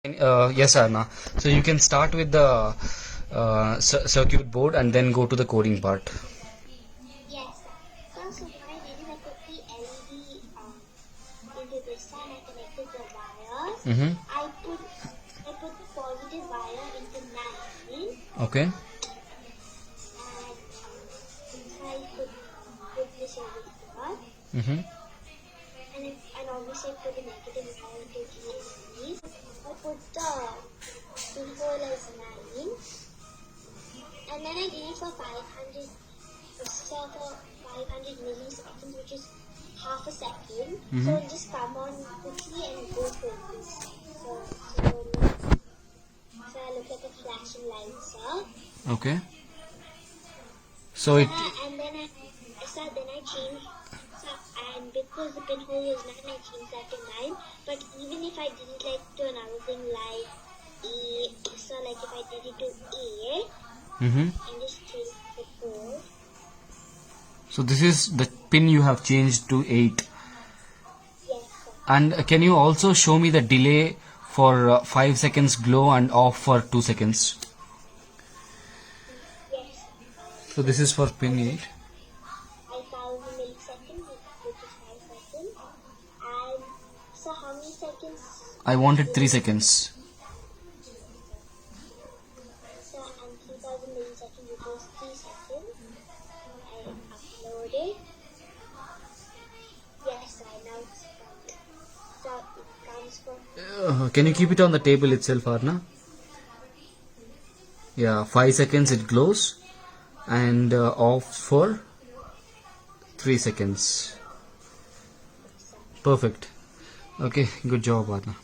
Yes, Aarna. So you can start with the circuit board and then go to the coding part. Yes. So what I did is I put the LED into this and I connected the wires. Mm-hmm. I put the positive wire into 9 Okay. and so I put this over here. Mm-hmm. And obviously I put the negative wire into the LED. I put the pinhole as 9 and then I did it for 500 milliseconds, which is half a second. So it'll just come on quickly and go focus. So I look like a flashing lights up. Okay. So it. And then I changed. And because the pinhole was 9, I changed that to 9. But even if I did it like to another thing like A, so like if I did it to A, Mm-hmm. and just change the code. So this is the pin you have changed to 8. Yes. And can you also show me the delay for 5 seconds glow and off for 2 seconds? Yes. So this is for pin 8. 5,000 milliseconds, which is 5 seconds. And so how many seconds? I wanted 3 seconds. So and 3,000 milliseconds, which was 3 seconds. I upload it. Yes, I now it's done. So it comes from. Can you keep it on the table itself, Aarna? Yeah, 5 seconds it glows and off for 3 seconds. Perfect. Okay, good job, Aarna.